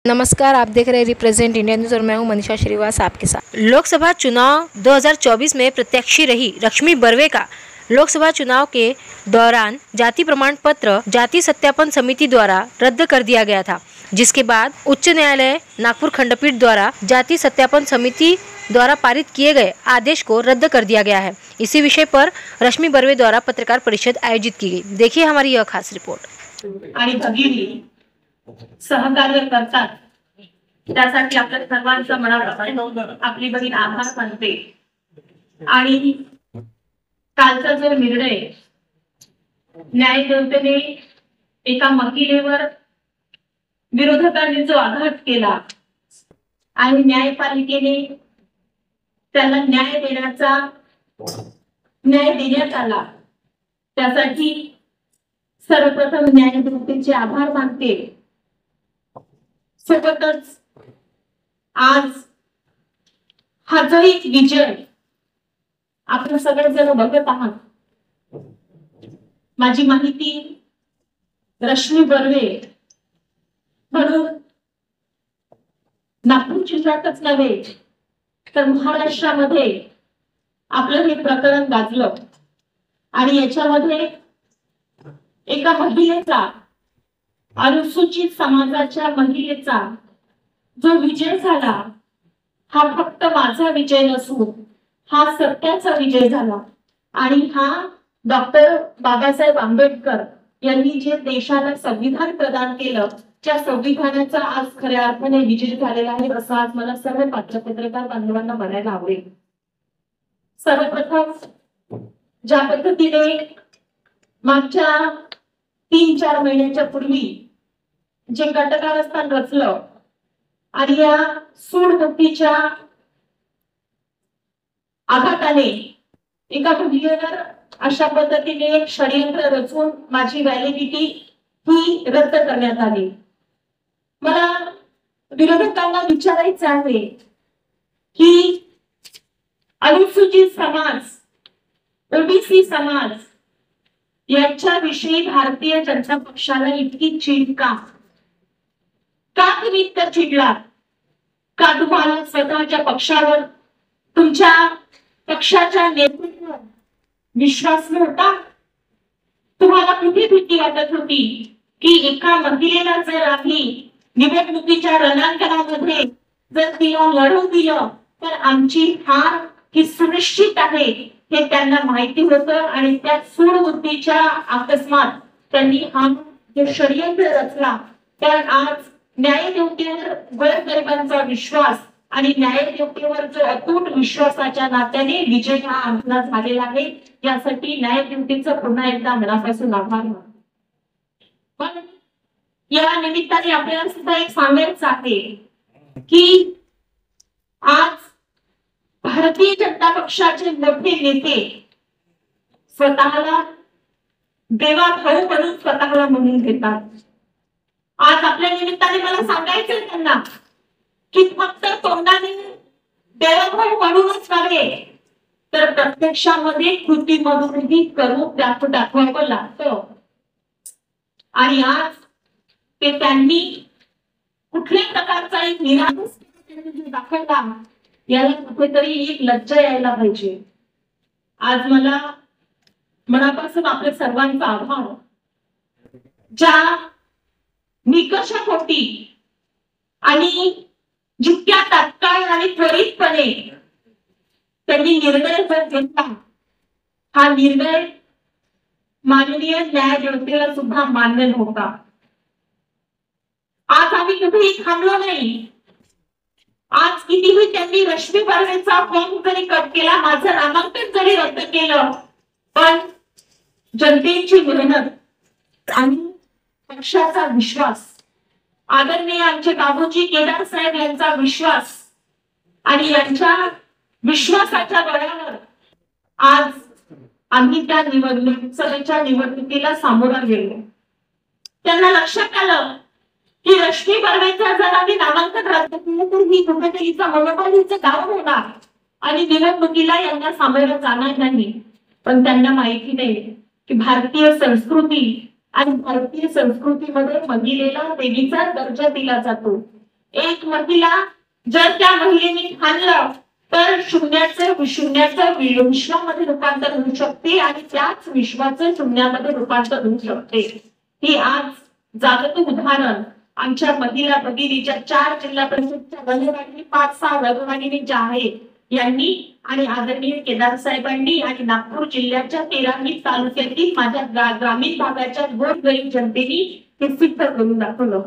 नमस्कार, आप देख रहे हैं रिप्रेजेंट इंडिया न्यूज़ और मैं हूं मनीषा श्रीवास आपके साथ। लोकसभा चुनाव 2024 में प्रत्याशी रही रश्मि बर्वे का लोकसभा चुनाव के दौरान जाति प्रमाण पत्र जाति सत्यापन समिति द्वारा रद्द कर दिया गया था, जिसके बाद उच्च न्यायालय नागपुर खंडपीठ द्वारा जाति सत्यापन समिति द्वारा पारित किए गए आदेश को रद्द कर दिया गया है। इसी विषय पर रश्मि बर्वे द्वारा पत्रकार परिषद आयोजित की गई। देखिए हमारी यह खास रिपोर्ट। आणि भगिनी सहकार्य करतात त्यासाठी आपल्या सर्वांचा मनापासून आपली बहीण आभार मानते। आणि कालचा जो निर्णय न्यायदेवतेने एका महिलेवर विरोधकांनी जो आघात केला आणि न्यायपालिकेने त्याला न्याय देण्यात आला, त्यासाठी सर्वप्रथम न्यायदेवतेचे आभार मानते। सोबतच आज हा जो एक विजय आपण सगळेजण बघत आहात, माझी माहिती रश्मि बर्वे म्हणून नागपूर जिल्ह्यातच नव्हे तर महाराष्ट्रामध्ये आपलं हे प्रकरण गाजलं आणि याच्यामध्ये एका महिलेचा, अनुसूचित समाजाच्या महिलेचा जो विजय झाला, हा फक्त माझा विजय नसून हा सत्याचा विजय झाला। आणि हा डॉक्टर बाबासाहेब आंबेडकर यांनी जे देशाला संविधान प्रदान केलं, त्या संविधानाचा आज खऱ्या अर्थाने विजय झालेला आहे, असं आज मला सर्व पत्रकार बांधवांना म्हणायला आवडेल। सर्वप्रथम ज्या पद्धतीने मागच्या 3-4 महिन्याच्या पूर्वी जे कटकारस्थान रचलं आणि या सूडमुक्तीच्या आघाताने एका महिलेवर अशा पद्धतीने एक षडयंत्र रचून माझी व्हॅलिडिटी ही रद्द करण्यात आली। मला विरोधकांना विचारायचं आहे की अनुसूचित समाज, ओबीसी समाज यांच्याविषयी भारतीय जनता पक्षाला इतकी चीड का तुम्ही इतकं चिडलात? का तुम्हाला स्वतःच्या पक्षावर, तुमच्या पक्षाच्या नेतृत्वावर विश्वास नव्हता? तुम्हाला कुठे भीती वाटत होती की एका महिलेला जर आम्ही निवडणुकीच्या रणांगणामध्ये जर तिला लढवून दिलं तर आमची हार ही सुनिश्चित आहे, हे त्यांना माहिती होतं। आणि त्या सूडबुद्धीच्या अकस्मात त्यांनी हा जो षडयंत्र रचला, तर आज न्यायदेवतेवर गोरगरिबांचा विश्वास आणि न्यायदेवतेवर जो अतूट विश्वासाच्या नात्याने विजय हा आपला झालेला आहे, यासाठी न्यायदेवतेचं पुन्हा एकदा मनापासून आभार मानतो। या निमित्ताने आपल्याला सुद्धा एक सांगायचं आहे की आज भारतीय जनता पक्षाचे मोठे नेते स्वतःला देवा भाऊ म्हणून स्वतःला म्हणून घेतात। आज आपल्या निमित्ताने मला सांगायचंय त्यांना की फक्त तोंडाने देवभाऊ म्हणूनच नव्हे तर प्रत्यक्षामध्ये कृतीमधूनही करून दाखवावं लागतं। आणि आज ते त्यांनी कुठल्या प्रकारचा एक निराश दाखवला, याला कुठेतरी एक लज्जा यायला पाहिजे। आज मला मनापासून आपल्या सर्वांचा आभार। ज्या निकषापोटी आणि जितक्या तात्काळ आणि त्वरितपणे त्यांनी निर्णय घेतला, हा निर्णय माननीय न्यायदेवतेला सुद्धा मान्य नव्हता। आज आम्ही कुठेही थांबलो नाही। आज कितीही त्यांनी रश्मि बर्वेचा फॉर्म जरी कट केला, माझं नामांकन जरी रद्द केलं, पण जनतेची मेहनत आणि पक्षाचा विश्वास, आदरणीय आमचे बाबूजी केदार साहेब यांचा विश्वास आणि यांच्या विश्वासाच्या बळावर आज आम्ही त्या लोकसभेच्या निवडणुकीला सामोरा गेलो। त्यांना लक्षात आलं की रश्मि बर्वेचा जर आम्ही नामांकन रद्द केलं तर ही कुठेतरीचा मनोबल हिचं डाऊन होणार आणि निवडणुकीला यांना सामोरं जाणार नाही। पण त्यांना माहिती नाही की भारतीय संस्कृती आणि भारतीय संस्कृतीमध्ये महिलेला देवीचा दर्जा दिला जातो। एक महिला जर त्या महिलेने ठाणलं तर शून्याचं विश्वामध्ये रूपांतर होऊ शकते आणि त्याच विश्वाचं शून्यामध्ये रूपांतर होऊ शकते. ही आज जागतिक उदाहरण आमच्या महिला भगिनीच्या 4 जिल्हा परिषदच्या वनवाहिनी 5-6 वनवाहिनी ज्या आहेत यांनी आणि आदरणीय केदार साहेबांनी आणि नागपूर जिल्ह्याच्या 13 तालुक्यातील माझ्या ग्रामीण भागाच्या गोरगरीब जनतेने हे सिद्ध करून दाखवलं.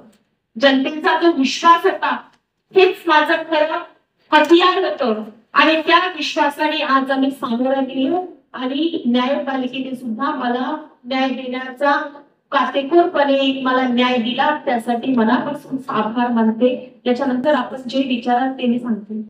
जनतेचा जो विश्वास होता हेच माझं खरं हथियार होतं आणि त्या विश्वासाने आज आम्ही सामोरं गेलो आणि न्यायपालिकेने सुद्धा मला न्याय देण्याचा काटेकोरपणे मला न्याय दिला. त्यासाठी मनापासून आभार मानते. त्याच्यानंतर आपण जे विचाराल ते मी सांगते.